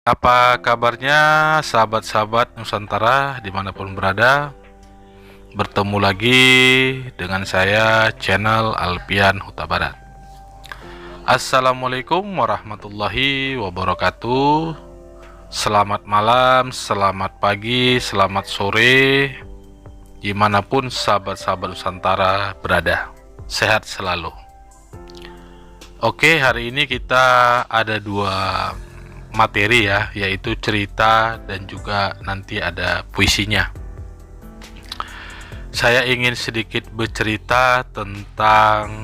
Apa kabarnya sahabat-sahabat Nusantara dimanapun berada? Bertemu lagi dengan saya channel Alpian Huta Barat. Assalamualaikum warahmatullahi wabarakatuh. Selamat malam, selamat pagi, selamat sore, dimanapun sahabat-sahabat Nusantara berada. Sehat selalu. Oke, hari ini kita ada dua materi ya, yaitu cerita dan juga nanti ada puisinya. Saya ingin sedikit bercerita tentang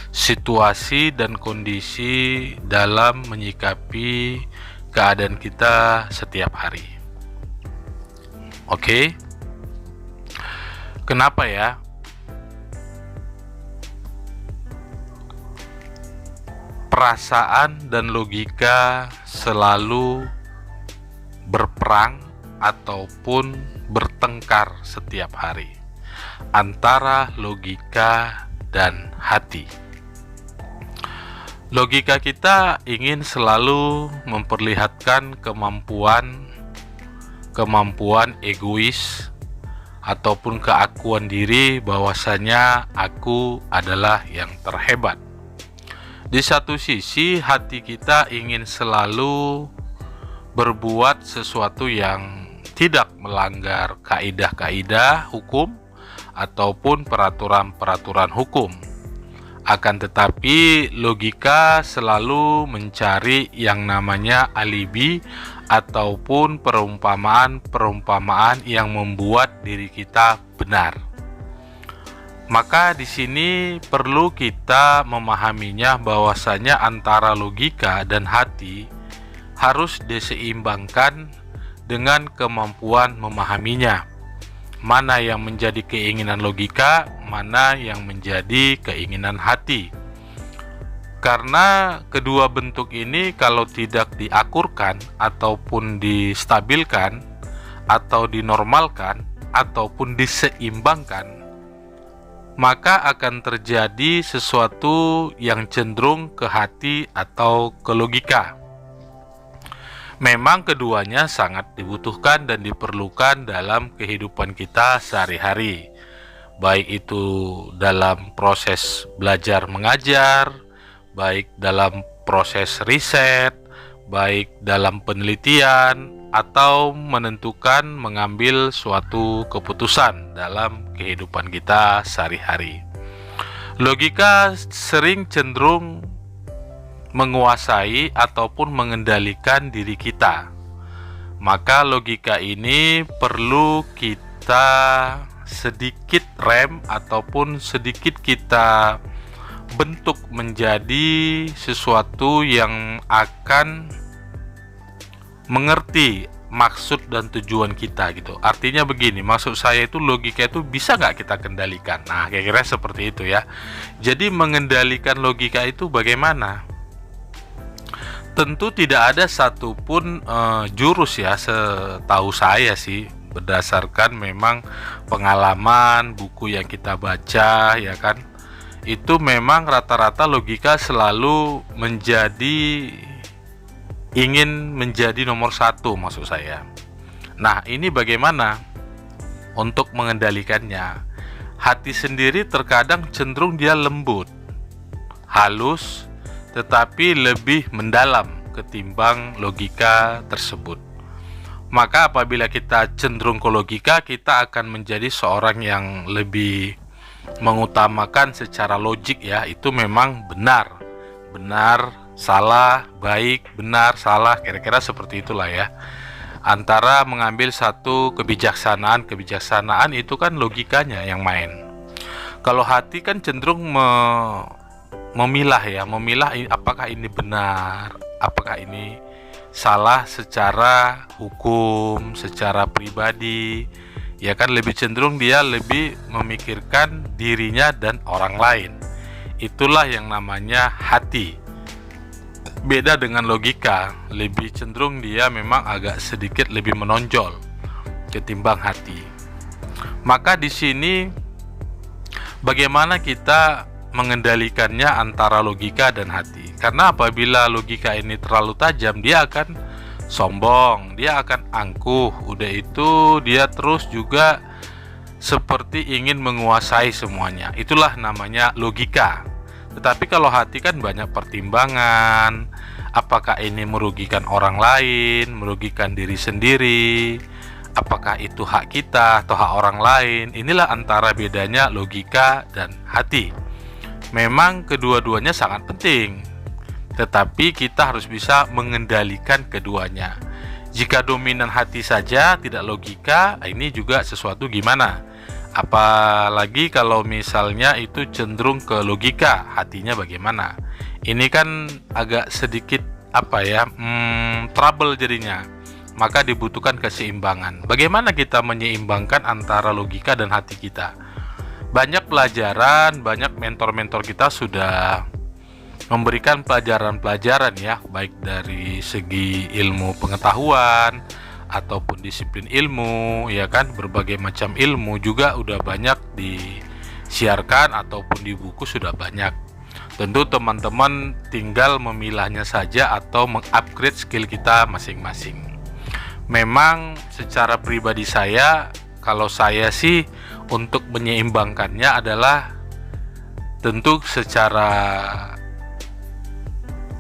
situasi dan kondisi dalam menyikapi keadaan kita setiap hari. Oke. Kenapa ya? Perasaan dan logika selalu berperang ataupun bertengkar setiap hari antara logika dan hati. Logika kita ingin selalu memperlihatkan kemampuan egois ataupun keakuan diri bahwasanya aku adalah yang terhebat. Di satu sisi, hati kita ingin selalu berbuat sesuatu yang tidak melanggar kaidah-kaidah hukum ataupun peraturan-peraturan hukum. Akan tetapi, logika selalu mencari yang namanya alibi ataupun perumpamaan-perumpamaan yang membuat diri kita benar. Maka di sini perlu kita memahaminya bahwasanya antara logika dan hati harus diseimbangkan dengan kemampuan memahaminya. Mana yang menjadi keinginan logika, mana yang menjadi keinginan hati. Karena kedua bentuk ini kalau tidak diakurkan ataupun distabilkan atau dinormalkan ataupun diseimbangkan, maka akan terjadi sesuatu yang cenderung ke hati atau ke logika. Memang keduanya sangat dibutuhkan dan diperlukan dalam kehidupan kita sehari-hari, baik itu dalam proses belajar mengajar, baik dalam proses riset, baik dalam penelitian, atau menentukan mengambil suatu keputusan dalam kehidupan kita sehari-hari. Logika sering cenderung menguasai ataupun mengendalikan diri kita. Maka logika ini perlu kita sedikit rem ataupun sedikit kita bentuk menjadi sesuatu yang akan mengerti maksud dan tujuan kita gitu. Artinya begini, maksud saya itu logika itu bisa nggak kita kendalikan. Nah, kira-kira seperti itu ya. Jadi mengendalikan logika itu bagaimana? Tentu tidak ada satupun jurus ya, setahu saya sih, berdasarkan memang pengalaman buku yang kita baca ya kan. Itu memang rata-rata logika selalu ingin menjadi nomor satu maksud saya. Nah, ini bagaimana untuk mengendalikannya? Hati sendiri terkadang cenderung dia lembut, halus, tetapi lebih mendalam ketimbang logika tersebut. Maka apabila kita cenderung ke logika, kita akan menjadi seorang yang lebih mengutamakan secara logik ya, itu memang benar, salah, baik, benar, salah, kira-kira seperti itulah ya. Antara mengambil satu kebijaksanaan itu kan logikanya yang main. Kalau hati kan cenderung memilah apakah ini benar, apakah ini salah secara hukum, secara pribadi. Ya kan, lebih cenderung dia lebih memikirkan dirinya dan orang lain. Itulah yang namanya hati. Beda dengan logika, lebih cenderung dia memang agak sedikit lebih menonjol ketimbang hati. Maka di sini bagaimana kita mengendalikannya antara logika dan hati. Karena apabila logika ini terlalu tajam, dia akan sombong, dia akan angkuh. Udah itu dia terus juga seperti ingin menguasai semuanya. Itulah namanya logika. Tetapi kalau hati kan banyak pertimbangan. Apakah ini merugikan orang lain, merugikan diri sendiri? Apakah itu hak kita atau hak orang lain? Inilah antara bedanya logika dan hati. Memang kedua-duanya sangat penting, tetapi kita harus bisa mengendalikan keduanya. Jika dominan hati saja, tidak logika, ini juga sesuatu gimana? Apalagi kalau misalnya itu cenderung ke logika, hatinya bagaimana? Ini kan agak sedikit trouble jadinya. Maka dibutuhkan keseimbangan. Bagaimana kita menyeimbangkan antara logika dan hati kita? Banyak pelajaran, banyak mentor-mentor kita sudah memberikan pelajaran-pelajaran ya, baik dari segi ilmu pengetahuan ataupun disiplin ilmu, ya kan, berbagai macam ilmu juga udah banyak disiarkan ataupun di buku sudah banyak. Tentu teman-teman tinggal memilahnya saja atau mengupgrade skill kita masing-masing. Memang secara pribadi saya, kalau saya sih untuk menyeimbangkannya adalah tentu secara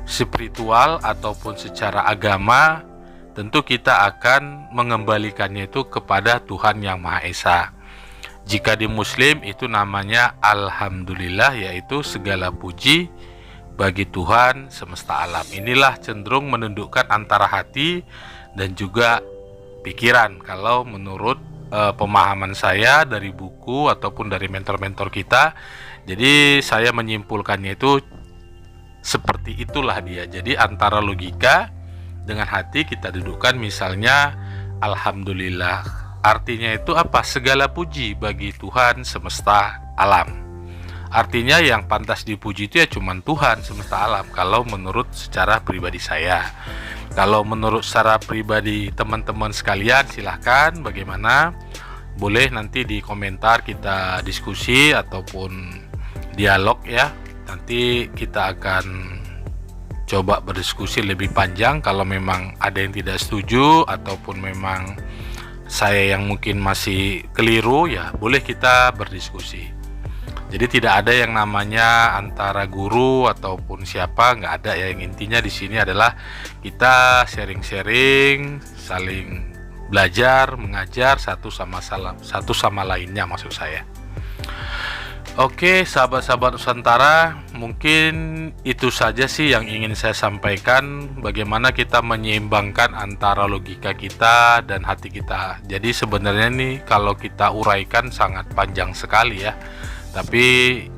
spiritual ataupun secara agama, tentu kita akan mengembalikannya itu kepada Tuhan Yang Maha Esa. Jika di Muslim itu namanya Alhamdulillah, yaitu segala puji bagi Tuhan semesta alam. Inilah cenderung menundukkan antara hati dan juga pikiran. Kalau menurut pemahaman saya dari buku ataupun dari mentor-mentor kita, jadi saya menyimpulkannya itu seperti itulah dia. Jadi antara logika dengan hati kita dudukkan, misalnya Alhamdulillah, artinya itu apa? Segala puji bagi Tuhan semesta alam. Artinya yang pantas dipuji itu ya cuman Tuhan semesta alam, kalau menurut secara pribadi saya. Kalau menurut secara pribadi teman-teman sekalian, silahkan bagaimana, boleh nanti di komentar kita diskusi ataupun dialog ya. Nanti kita akan coba berdiskusi lebih panjang. Kalau memang ada yang tidak setuju ataupun memang saya yang mungkin masih keliru, ya boleh kita berdiskusi. Jadi tidak ada yang namanya antara guru ataupun siapa, nggak ada ya. Yang intinya di sini adalah kita sharing-sharing, saling belajar, mengajar satu sama lainnya, maksud saya. Oke, sahabat-sahabat Nusantara, mungkin itu saja sih yang ingin saya sampaikan, bagaimana kita menyeimbangkan antara logika kita dan hati kita. Jadi sebenarnya nih kalau kita uraikan sangat panjang sekali ya. Tapi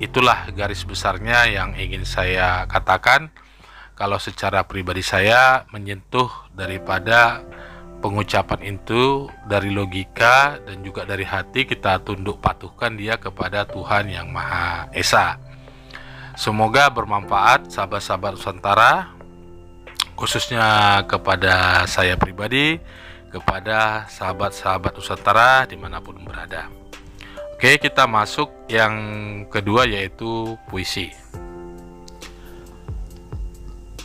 itulah garis besarnya yang ingin saya katakan. Kalau secara pribadi saya menyentuh daripada pengucapan itu dari logika dan juga dari hati, kita tunduk patuhkan dia kepada Tuhan Yang Maha Esa. Semoga bermanfaat sahabat-sahabat Nusantara, khususnya kepada saya pribadi, kepada sahabat-sahabat Nusantara dimanapun berada. Oke, kita masuk yang kedua, yaitu puisi.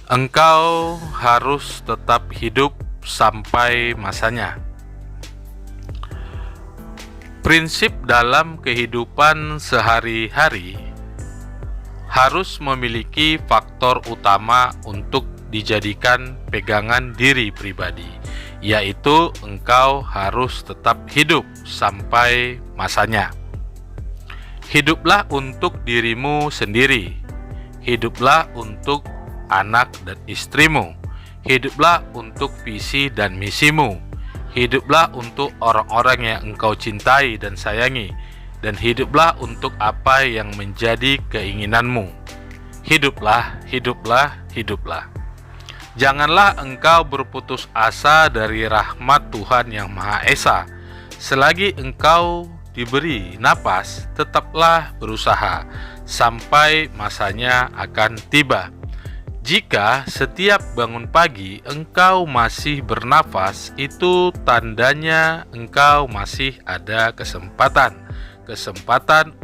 Engkau harus tetap hidup sampai masanya. Prinsip dalam kehidupan sehari-hari harus memiliki faktor utama untuk dijadikan pegangan diri pribadi, yaitu engkau harus tetap hidup sampai masanya. Hiduplah untuk dirimu sendiri, hiduplah untuk anak dan istrimu, hiduplah untuk visi dan misimu, hiduplah untuk orang-orang yang engkau cintai dan sayangi, dan hiduplah untuk apa yang menjadi keinginanmu. Hiduplah, hiduplah, hiduplah. Janganlah engkau berputus asa dari rahmat Tuhan Yang Maha Esa. Selagi engkau diberi napas, tetaplah berusaha sampai masanya akan tiba. Jika setiap bangun pagi engkau masih bernafas, itu tandanya engkau masih ada kesempatan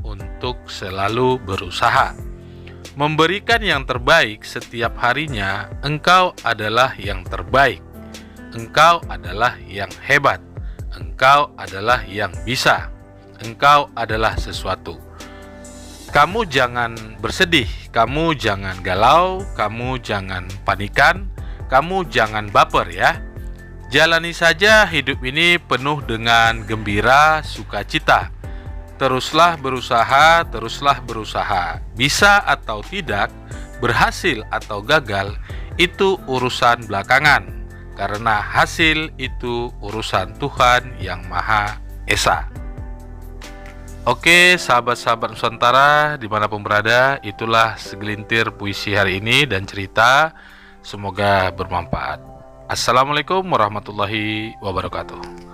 untuk selalu berusaha. Memberikan yang terbaik setiap harinya, engkau adalah yang terbaik. Engkau adalah yang hebat. Engkau adalah yang bisa. Engkau adalah sesuatu. Kamu jangan bersedih, kamu jangan galau, kamu jangan panikan, kamu jangan baper ya. Jalani saja hidup ini penuh dengan gembira, sukacita. Teruslah berusaha. Bisa atau tidak, berhasil atau gagal, itu urusan belakangan. Karena hasil itu urusan Tuhan yang Maha Esa. Oke, sahabat-sahabat Nusantara dimanapun berada, itulah segelintir puisi hari ini dan cerita. Semoga bermanfaat. Assalamualaikum warahmatullahi wabarakatuh.